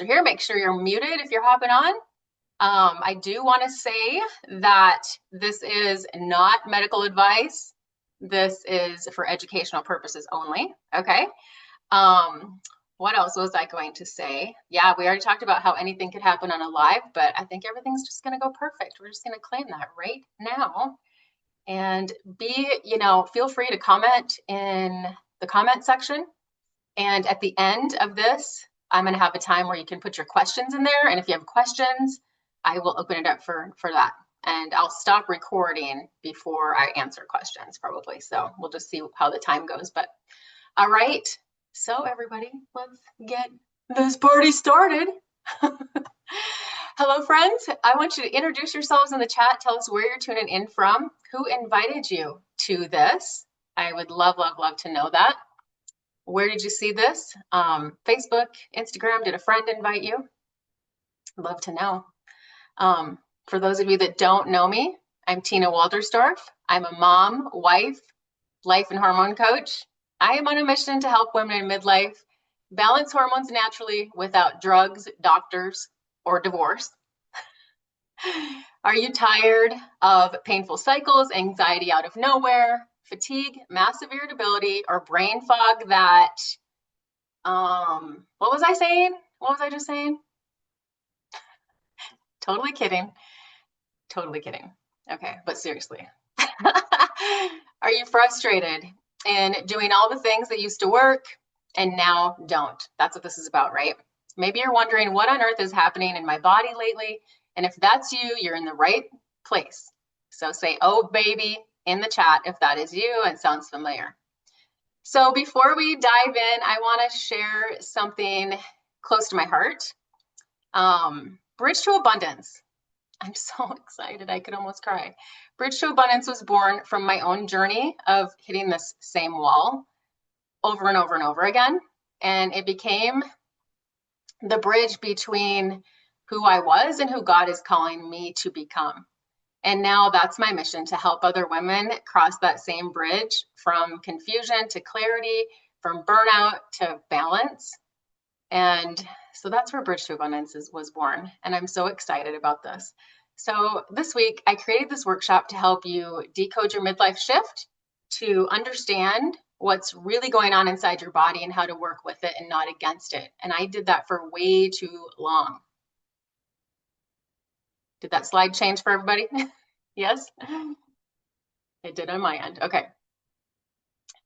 here. Make sure you're muted if you're hopping on. I do want to say that this is not medical advice. This is for educational purposes only. Okay. Um, what else was I going to say? Yeah, we already talked about how anything could happen on a live, but I think everything's just going to go perfect. We're just going to claim that right now. And feel free to comment in the comment section. And at the end of this, I'm going to have a time where you can put your questions in there. And if you have questions, I will open it up for that. And I'll stop recording before I answer questions probably. So we'll just see how the time goes. But all right. So everybody, let's get this party started. Hello, friends. I want you to introduce yourselves in the chat. Tell us where you're tuning in from. Who invited you to this? I would love, love, love to know that. Where did you see this? Facebook, Instagram, did a friend invite you? Love to know. For those of you that don't know me, I'm Tina Waltersdorf. I'm a mom, wife, life and hormone coach. I am on a mission to help women in midlife balance hormones naturally without drugs, doctors, or divorce. Are you tired of painful cycles, anxiety out of nowhere, fatigue, massive irritability, or brain fog that, what was I saying? What was I just saying? Totally kidding. Totally kidding. Okay, but seriously. Are you frustrated in doing all the things that used to work and now don't? That's what this is about, right? Maybe you're wondering what on earth is happening in my body lately. And if that's you, you're in the right place. So say, oh, baby, in the chat if that is you and sounds familiar. So before we dive in, I want to share something close to my heart. Bridge to Abundance. I'm so excited. I could almost cry. Bridge to Abundance was born from my own journey of hitting this same wall over and over and over again. And it became the bridge between who I was and who God is calling me to become. And now that's my mission, to help other women cross that same bridge from confusion to clarity, from burnout to balance. And so that's where Bridge to Abundance was born. And I'm so excited about this. So this week, I created this workshop to help you decode your midlife shift, to understand what's really going on inside your body and how to work with it and not against it. And I did that for way too long. Did that slide change for everybody? Yes? It did on my end. Okay.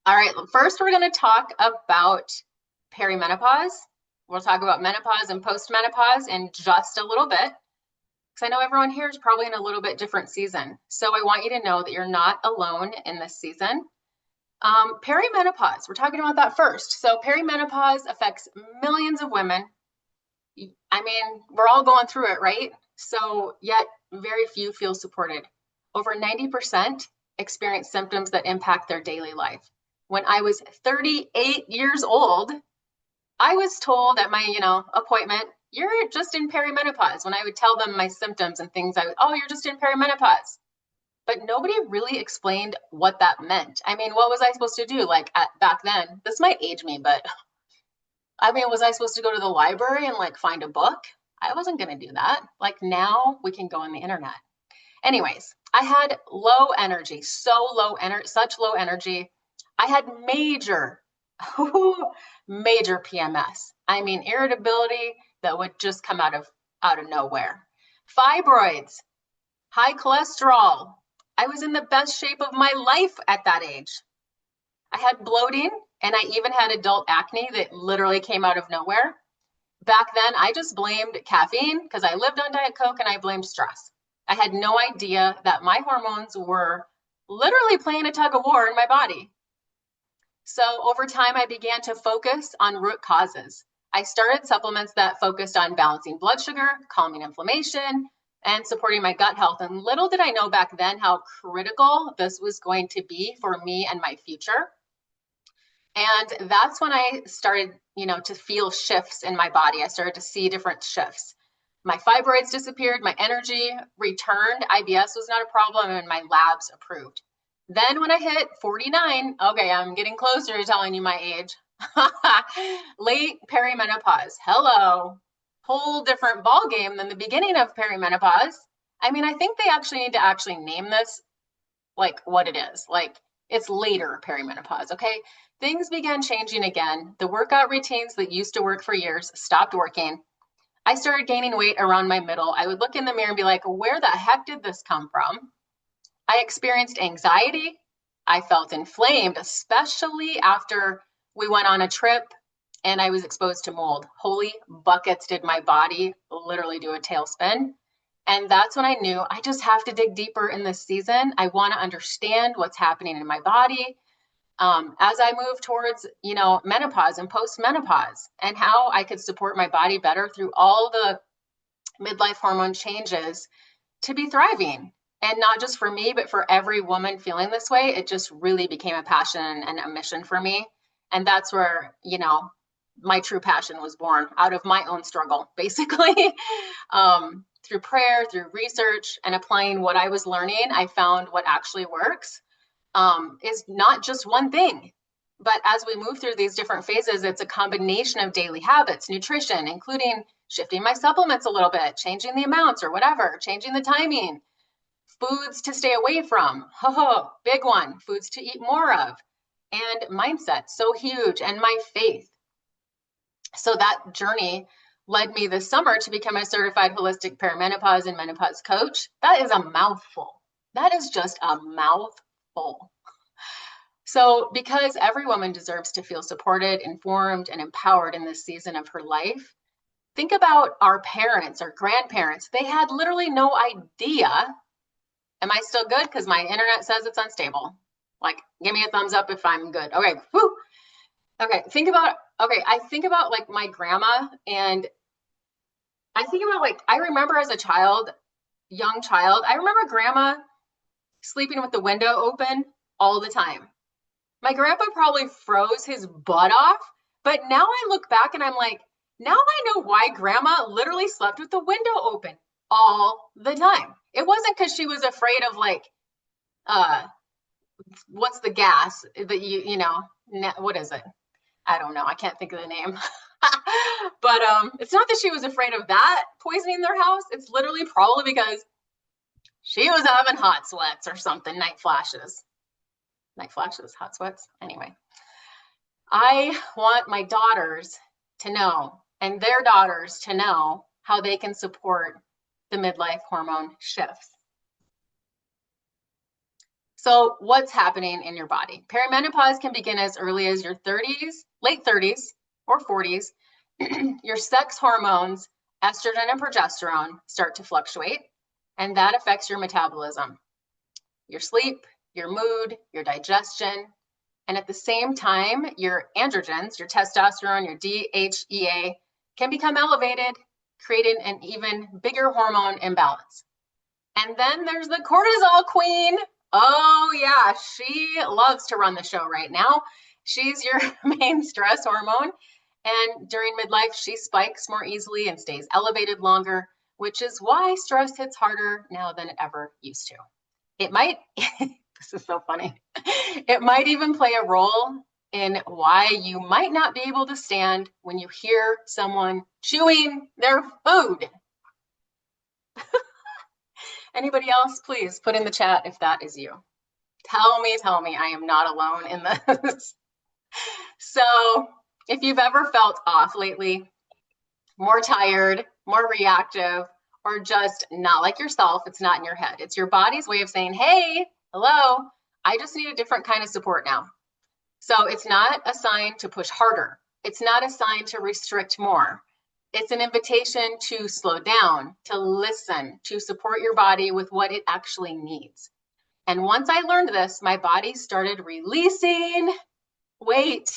All right. First, we're going to talk about perimenopause. We'll talk about menopause and post-menopause in just a little bit, because I know everyone here is probably in a little bit different season. So I want you to know that you're not alone in this season. Perimenopause, we're talking about that first. So perimenopause affects millions of women. I mean, we're all going through it, right? So yet very few feel supported. Over 90% experience symptoms that impact their daily life. When I was 38 years old, I was told at my, appointment, you're just in perimenopause. When I would tell them my symptoms and things, oh, you're just in perimenopause. But nobody really explained what that meant. I mean, what was I supposed to do? Back then, this might age me, but I mean, was I supposed to go to the library and find a book? I wasn't going to do that. Now we can go on the internet. Anyways, I had low energy, such low energy. I had major PMS. I mean, irritability that would just come out of nowhere. Fibroids, high cholesterol. I was in the best shape of my life at that age. I had bloating, and I even had adult acne that literally came out of nowhere. Back then, I just blamed caffeine because I lived on Diet Coke, and I blamed stress. I had no idea that my hormones were literally playing a tug of war in my body. So over time, I began to focus on root causes. I started supplements that focused on balancing blood sugar, calming inflammation, and supporting my gut health. And little did I know back then how critical this was going to be for me and my future. And that's when I started, to feel shifts in my body. I started to see different shifts. My fibroids disappeared, my energy returned, IBS was not a problem, and my labs approved. Then when I hit 49, okay, I'm getting closer to telling you my age. Late perimenopause. Hello. whole different ball game than the beginning of perimenopause. I mean, I think they actually need to actually name this like what it is. Like it's later perimenopause, okay? Things began changing again. The workout routines that used to work for years stopped working. I started gaining weight around my middle. I would look in the mirror and be like, where the heck did this come from? I experienced anxiety. I felt inflamed, especially after we went on a trip and I was exposed to mold. Holy buckets, did my body literally do a tailspin. And that's when I knew I just have to dig deeper in this season. I want to understand what's happening in my body as I move towards, menopause and post-menopause, and how I could support my body better through all the midlife hormone changes to be thriving. And not just for me, but for every woman feeling this way. It just really became a passion and a mission for me. And that's where, my true passion was born, out of my own struggle, basically. Through prayer, through research, and applying what I was learning, I found what actually works is not just one thing. But as we move through these different phases, it's a combination of daily habits, nutrition, including shifting my supplements a little bit, changing the amounts or whatever, changing the timing, foods to stay away from, big one, foods to eat more of, and mindset, so huge, and my faith. So that journey led me this summer to become a certified holistic perimenopause and menopause coach. That is a mouthful. That is just a mouthful. So because every woman deserves to feel supported, informed, and empowered in this season of her life, think about our parents or grandparents. They had literally no idea. Am I still good? Because my internet says it's unstable. Like, give me a thumbs up if I'm good. Okay. Whew. Okay. I think about like my grandma, and I think about like, I remember as a child, young child, I remember grandma sleeping with the window open all the time. My grandpa probably froze his butt off, but now I look back and I'm like, now I know why grandma literally slept with the window open all the time. It wasn't because she was afraid of like, what's the gas that what is it? I don't know. I can't think of the name. But it's not that she was afraid of that poisoning their house. It's literally probably because she was having hot sweats or something, night flashes, hot sweats. Anyway, I want my daughters to know, and their daughters to know, how they can support the midlife hormone shifts. So what's happening in your body? Perimenopause can begin as early as your 30s, late 30s or 40s. Your sex hormones, estrogen and progesterone, start to fluctuate, and that affects your metabolism, your sleep, your mood, your digestion. And at the same time, your androgens, your testosterone, your DHEA, can become elevated, creating an even bigger hormone imbalance. And then there's the cortisol queen. Oh yeah, she loves to run the show right now. She's your main stress hormone. And during midlife, she spikes more easily and stays elevated longer, which is why stress hits harder now than it ever used to. It might, this is so funny, it might even play a role in why you might not be able to stand when you hear someone chewing their food. Anybody else, please put in the chat if that is you. Tell me, I am not alone in this. So if you've ever felt off lately, more tired, more reactive, or just not like yourself, it's not in your head. It's your body's way of saying, hey, hello, I just need a different kind of support now. So it's not a sign to push harder. It's not a sign to restrict more. It's an invitation to slow down, to listen, to support your body with what it actually needs. And once I learned this, my body started releasing weight.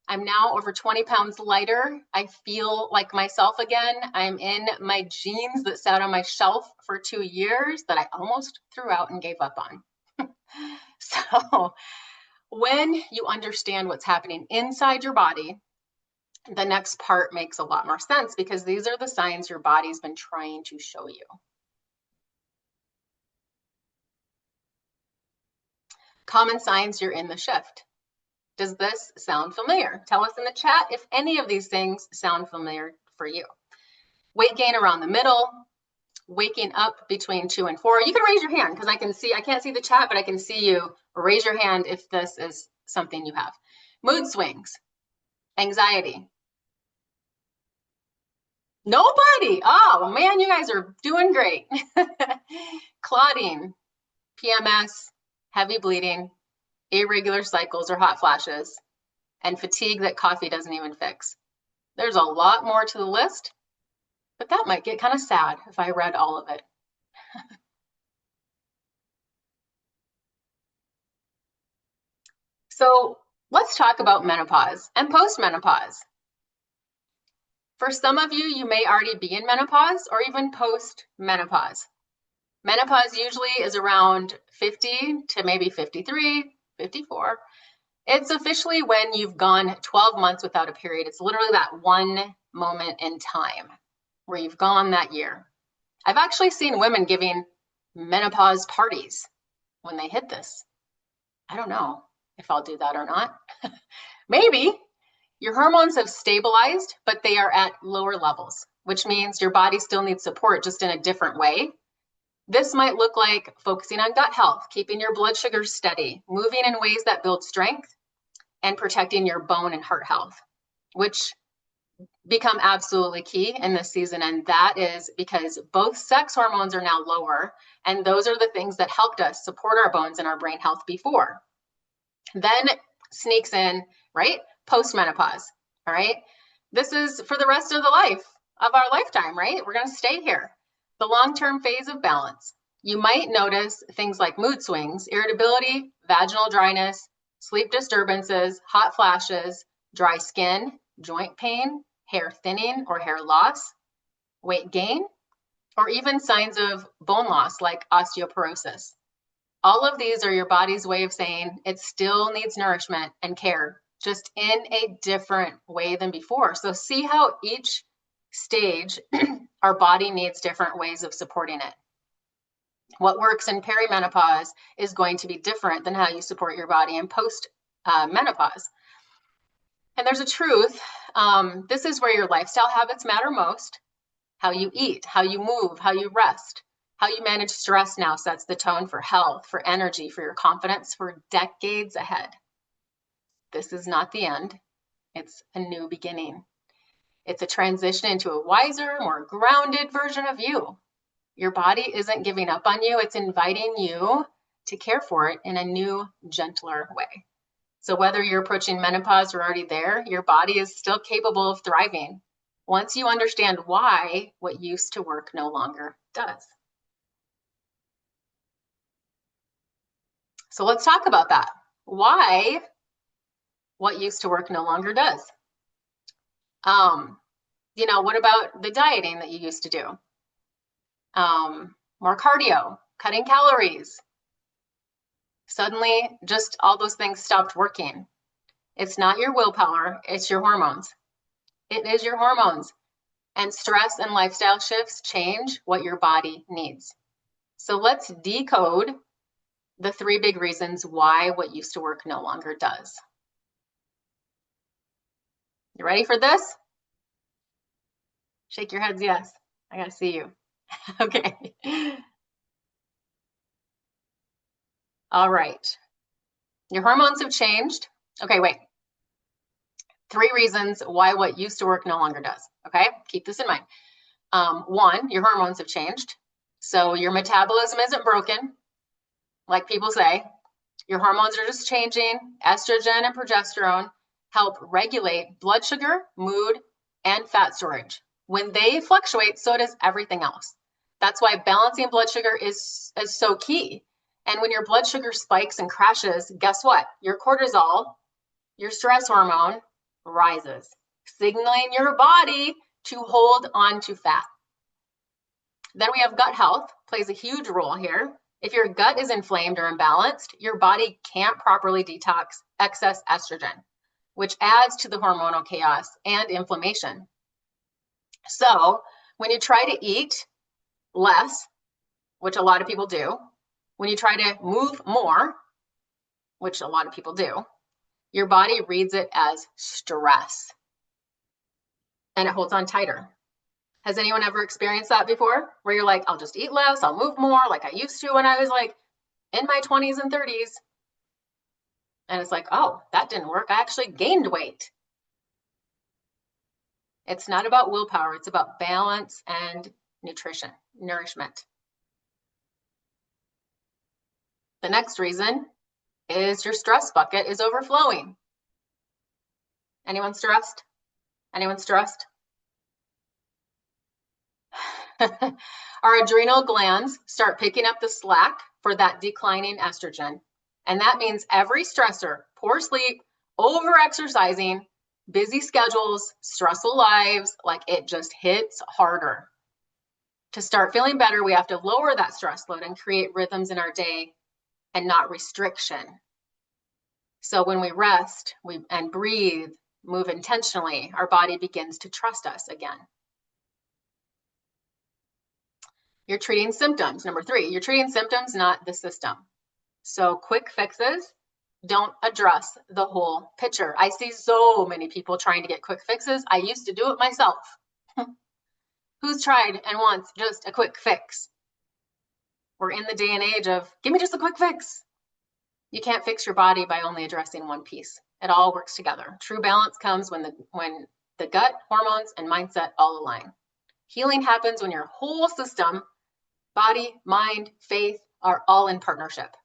I'm now over 20 pounds lighter. I feel like myself again. I'm in my jeans that sat on my shelf for 2 years that I almost threw out and gave up on. So when you understand what's happening inside your body, the next part makes a lot more sense, because these are the signs your body's been trying to show you. Common signs you're in the shift. Does this sound familiar? Tell us in the chat if any of these things sound familiar for you. Weight gain around the middle, waking up between 2 and 4. You can raise your hand because I can't see the chat, but I can see you. Raise your hand if this is something you have. Mood swings, anxiety. Nobody. Oh man, you guys are doing great. Clotting, PMS, heavy bleeding, irregular cycles or hot flashes, and fatigue that coffee doesn't even fix. There's a lot more to the list, but that might get kind of sad if I read all of it. So let's talk about menopause and post-menopause. For some of you, you may already be in menopause or even post-menopause. Menopause usually is around 50 to maybe 53, 54. It's officially when you've gone 12 months without a period. It's literally that one moment in time where you've gone that year. I've actually seen women giving menopause parties when they hit this. I don't know if I'll do that or not. Maybe. Your hormones have stabilized, but they are at lower levels, which means your body still needs support, just in a different way. This might look like focusing on gut health, keeping your blood sugar steady, moving in ways that build strength, and protecting your bone and heart health, which become absolutely key in this season. And that is because both sex hormones are now lower, and those are the things that helped us support our bones and our brain health before. Then sneaks in, right? Post-menopause, all right? This is for the rest of the life of our lifetime, right? We're gonna stay here. The long-term phase of balance. You might notice things like mood swings, irritability, vaginal dryness, sleep disturbances, hot flashes, dry skin, joint pain, hair thinning or hair loss, weight gain, or even signs of bone loss like osteoporosis. All of these are your body's way of saying it still needs nourishment and care, just in a different way than before. So see how each stage our body needs different ways of supporting it. What works in perimenopause is going to be different than how you support your body in post-menopause. And there's a truth. This is where your lifestyle habits matter most. How you eat, how you move, how you rest, how you manage stress now sets the tone for health, for energy, for your confidence for decades ahead. This is not the end. It's a new beginning. It's a transition into a wiser, more grounded version of you. Your body isn't giving up on you. It's inviting you to care for it in a new, gentler way. So whether you're approaching menopause or already there, your body is still capable of thriving once you understand why what used to work no longer does. So let's talk about that. Why what used to work no longer does. What about the dieting that you used to do? More cardio, cutting calories. Suddenly, just all those things stopped working. It's not your willpower, it's your hormones. It is your hormones. And stress and lifestyle shifts change what your body needs. So let's decode the 3 big reasons why what used to work no longer does. You ready for this? Shake your heads, yes. I gotta see you. Okay. All right. Your hormones have changed. Okay, wait. 3 reasons why what used to work no longer does. Okay, keep this in mind. 1, your hormones have changed. So your metabolism isn't broken, like people say. Your hormones are just changing. Estrogen and progesterone help regulate blood sugar, mood, and fat storage. When they fluctuate, so does everything else. That's why balancing blood sugar is so key. And when your blood sugar spikes and crashes, guess what? Your cortisol, your stress hormone, rises, signaling your body to hold on to fat. Then we have gut health, plays a huge role here. If your gut is inflamed or imbalanced, your body can't properly detox excess estrogen, which adds to the hormonal chaos and inflammation. So when you try to eat less, which a lot of people do, when you try to move more, which a lot of people do, your body reads it as stress and it holds on tighter. Has anyone ever experienced that before? Where you're like, I'll just eat less, I'll move more like I used to when I was like in my 20s and 30s. And it's like, oh, that didn't work. I actually gained weight. It's not about willpower, it's about balance and nutrition, nourishment. The next reason is your stress bucket is overflowing. Anyone stressed? Anyone stressed? Our adrenal glands start picking up the slack for that declining estrogen. And that means every stressor, poor sleep, over-exercising, busy schedules, stressful lives, like it just hits harder. To start feeling better, we have to lower that stress load and create rhythms in our day and not restriction. So when we rest and breathe, move intentionally, our body begins to trust us again. You're treating symptoms. Number 3, you're treating symptoms, not the system. So quick fixes don't address the whole picture. I see so many people trying to get quick fixes. I used to do it myself. Who's tried and wants just a quick fix? We're in the day and age of, give me just a quick fix. You can't fix your body by only addressing one piece. It all works together. True balance comes when the gut, hormones, and mindset all align. Healing happens when your whole system, body, mind, faith, are all in partnership.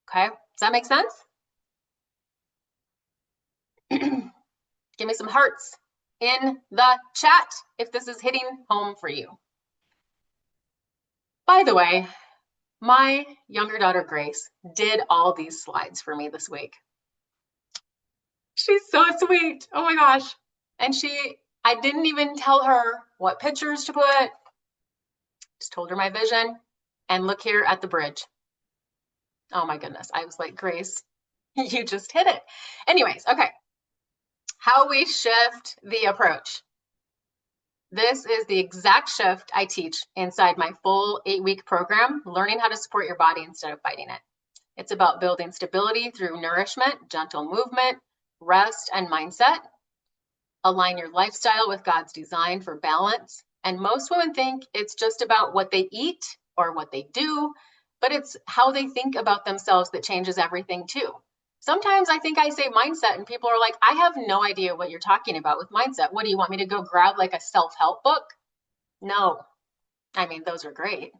Okay, does that make sense? Give me some hearts in the chat if this is hitting home for you. By the way, my younger daughter, Grace, did all these slides for me this week. She's so sweet. Oh my gosh. And I didn't even tell her what pictures to put. Just told her my vision. And look here at the bridge. Oh my goodness. I was like, Grace, you just hit it. Anyways, okay. How we shift the approach. This is the exact shift I teach inside my full 8-week program, Learning How to Support Your Body Instead of Fighting It. It's about building stability through nourishment, gentle movement, rest, and mindset. Align your lifestyle with God's design for balance. And most women think it's just about what they eat or what they do, but it's how they think about themselves that changes everything too. Sometimes I think I say mindset and people are like, I have no idea what you're talking about with mindset. What do you want me to go grab like a self-help book? No, I mean, those are great.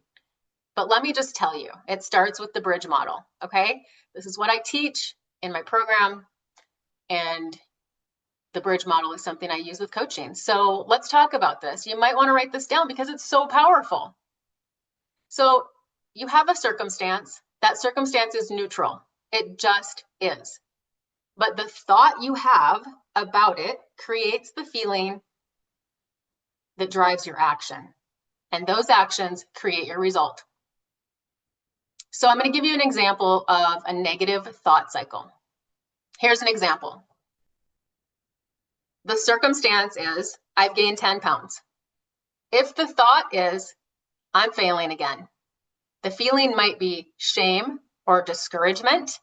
But let me just tell you, it starts with the bridge model, okay? This is what I teach in my program, and the bridge model is something I use with coaching. So let's talk about this. You might want to write this down because it's so powerful. So you have a circumstance. That circumstance is neutral. It just is. But the thought you have about it creates the feeling that drives your action. And those actions create your result. So I'm going to give you an example of a negative thought cycle. Here's an example. The circumstance is, I've gained 10 pounds. If the thought is, I'm failing again, the feeling might be shame or discouragement.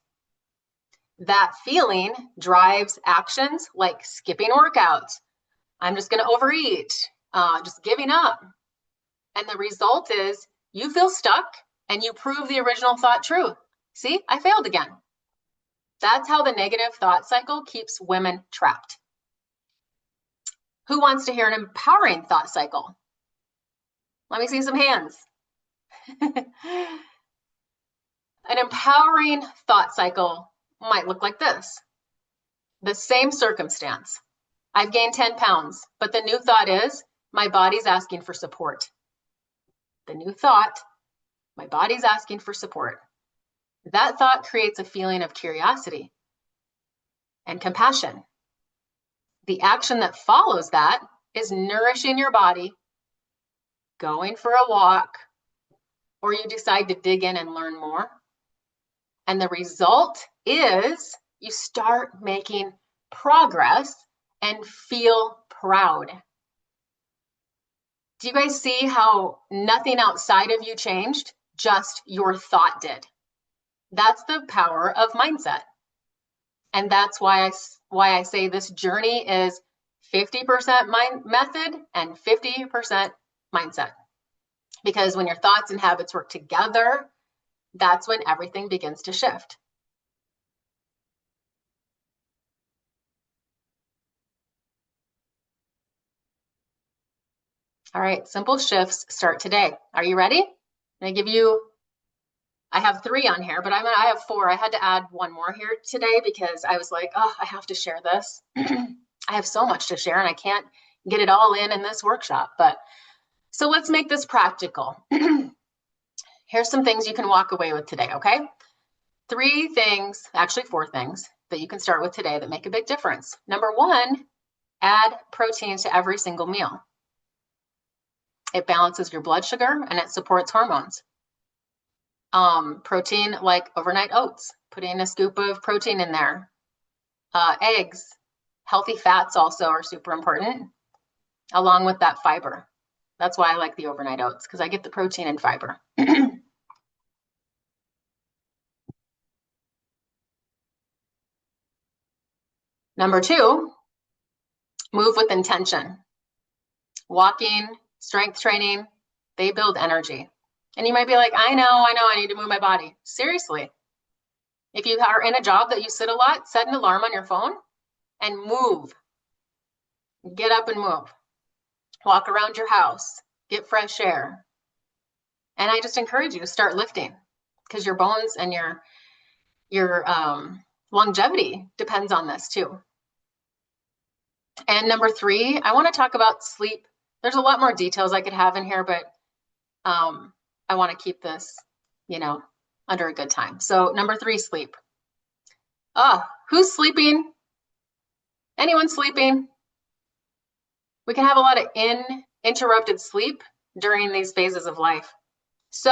That feeling drives actions like skipping workouts. I'm just going to overeat, just giving up. And the result is you feel stuck and you prove the original thought true. See, I failed again. That's how the negative thought cycle keeps women trapped. Who wants to hear an empowering thought cycle? Let me see some hands. An empowering thought cycle might look like this. The same circumstance. I've gained 10 pounds, but the new thought is, my body's asking for support. The new thought, my body's asking for support. That thought creates a feeling of curiosity and compassion. The action that follows that is nourishing your body, going for a walk, or you decide to dig in and learn more. And the result is you start making progress and feel proud. Do you guys see how nothing outside of you changed? Just your thought did. That's the power of mindset. And that's why I say this journey is 50% mind method and 50% mindset. Because when your thoughts and habits work together, that's when everything begins to shift. All right, simple shifts start today. Are you ready? I have 3 on here, but I have 4. I had to add one more here today because I was like, oh, I have to share this. I have so much to share and I can't get it all in this workshop. But so let's make this practical. Here's some things you can walk away with today, okay? 3 things, actually 4 things that you can start with today that make a big difference. Number 1, add protein to every single meal. It balances your blood sugar and it supports hormones. Protein like overnight oats, putting a scoop of protein in there. Eggs, healthy fats also are super important, along with that fiber. That's why I like the overnight oats, because I get the protein and fiber. Number 2, move with intention. Walking, strength training, they build energy. And you might be like, I know, I need to move my body. Seriously. If you are in a job that you sit a lot, set an alarm on your phone and move. Get up and move. Walk around your house, get fresh air. And I just encourage you to start lifting, because your bones and your longevity depends on this too. And number 3, I want to talk about sleep. There's a lot more details I could have in here, but I want to keep this, under a good time. So number 3, sleep. Who's sleeping? Anyone sleeping? We can have a lot of interrupted sleep during these phases of life. So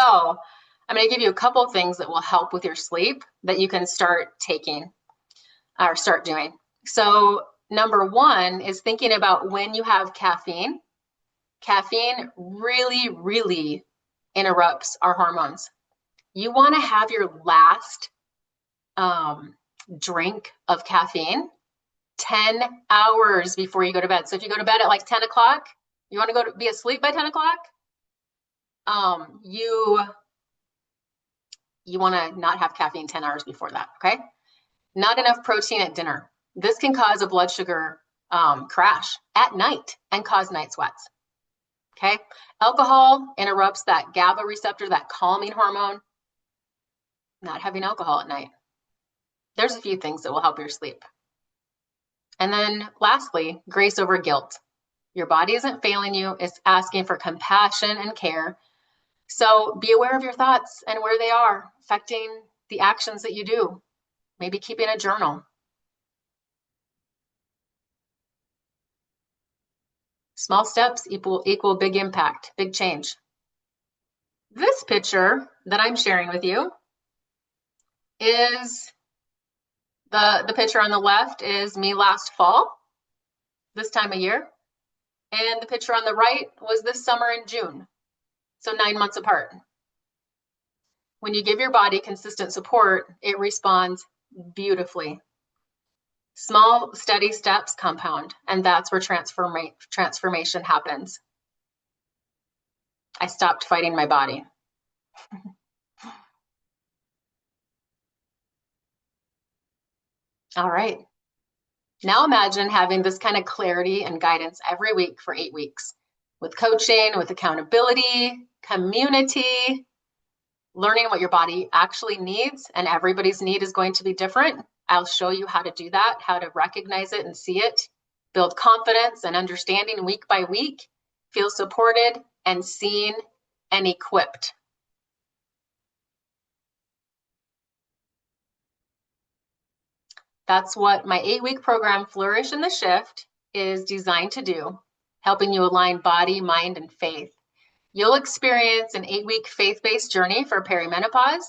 I'm going to give you a couple of things that will help with your sleep that you can start taking or start doing. So number 1 is thinking about when you have caffeine. Caffeine really, really interrupts our hormones. You want to have your last drink of caffeine 10 hours before you go to bed. So if you go to bed at like 10 o'clock, you want to be asleep by 10 o'clock, you want to not have caffeine 10 hours before that, okay? Not enough protein at dinner. This can cause a blood sugar crash at night and cause night sweats, okay? Alcohol interrupts that GABA receptor, that calming hormone. Not having alcohol at night. There's a few things that will help your sleep. And then lastly, grace over guilt. Your body isn't failing you, it's asking for compassion and care. So be aware of your thoughts and where they are affecting the actions that you do. Maybe keeping a journal. Small steps equal big impact, big change. This picture that I'm sharing with you is the picture on the left is me last fall, this time of year. And the picture on the right was this summer in June. So 9 months apart. When you give your body consistent support, it responds beautifully. Small, steady steps compound, and that's where transformation happens. I stopped fighting my body. All right. Now imagine having this kind of clarity and guidance every week for 8 weeks with coaching, with accountability, community, learning what your body actually needs, and everybody's need is going to be different. I'll show you how to do that, how to recognize it and see it, build confidence and understanding week by week, feel supported and seen and equipped. That's what my 8-week program, Flourish in the Shift, is designed to do, helping you align body, mind, and faith. You'll experience an 8-week faith-based journey for perimenopause.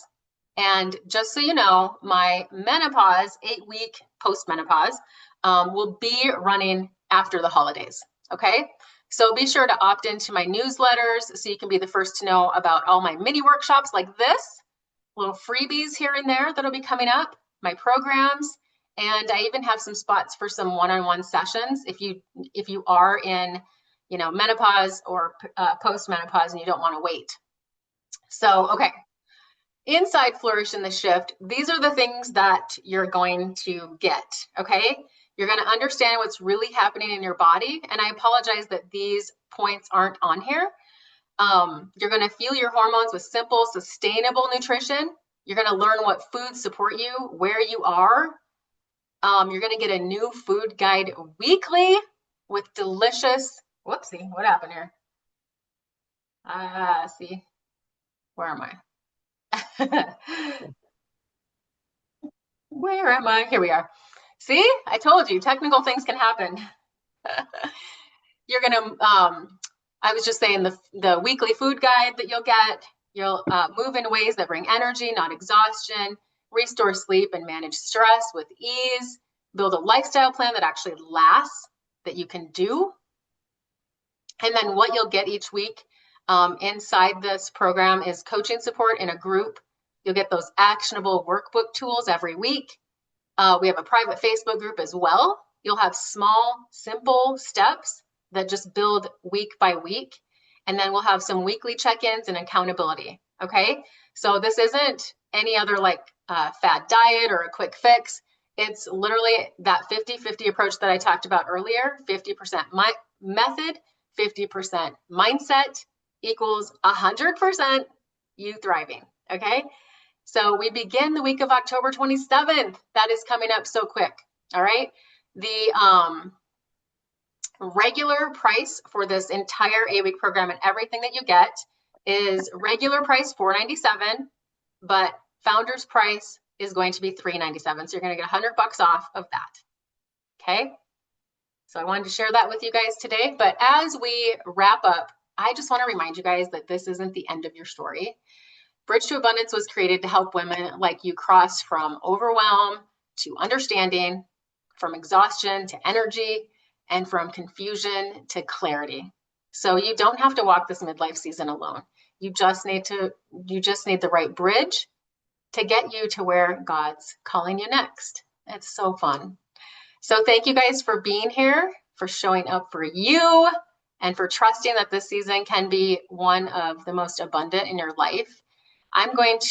And just so you know, my menopause, 8-week post-menopause, will be running after the holidays, okay? So be sure to opt into my newsletters so you can be the first to know about all my mini workshops like this, little freebies here and there that'll be coming up, my programs, And I even have some spots for some one-on-one sessions if you are in, menopause or post-menopause and you don't want to wait. So, okay. Inside Flourish in the Shift, these are the things that you're going to get, okay? You're going to understand what's really happening in your body. And I apologize that these points aren't on here. You're going to feel your hormones with simple, sustainable nutrition. You're going to learn what foods support you, where you are. You're going to get a new food guide weekly with delicious, whoopsie, what happened here? See, where am I? Where am I? Here we are. See, I told you, technical things can happen. You're gonna, I was just saying the weekly food guide that you'll move in ways that bring energy, not exhaustion, restore sleep and manage stress with ease, build a lifestyle plan that actually lasts, that you can do. And then what you'll get each week inside this program is coaching support in a group. You'll get those actionable workbook tools every week. We have a private Facebook group as well. You'll have small, simple steps that just build week by week. And then we'll have some weekly check-ins and accountability, okay? So this isn't any other fad diet or a quick fix. It's literally that 50-50 approach that I talked about earlier. 50% method, 50% mindset equals 100% you thriving, okay? So we begin the week of October 27th. That is coming up so quick, all right? The regular price for this entire 8-week program and everything that you get is regular price $497, but founder's price is going to be $397. So you're going to get $100 off of that, okay? So I wanted to share that with you guys today. But as we wrap up, I just want to remind you guys that this isn't the end of your story. Bridge to Abundance was created to help women like you cross from overwhelm to understanding, from exhaustion to energy, and from confusion to clarity. So you don't have to walk this midlife season alone. You just need the right bridge to get you to where God's calling you next. It's so fun. So thank you guys for being here, for showing up for you, and for trusting that this season can be one of the most abundant in your life. I'm going to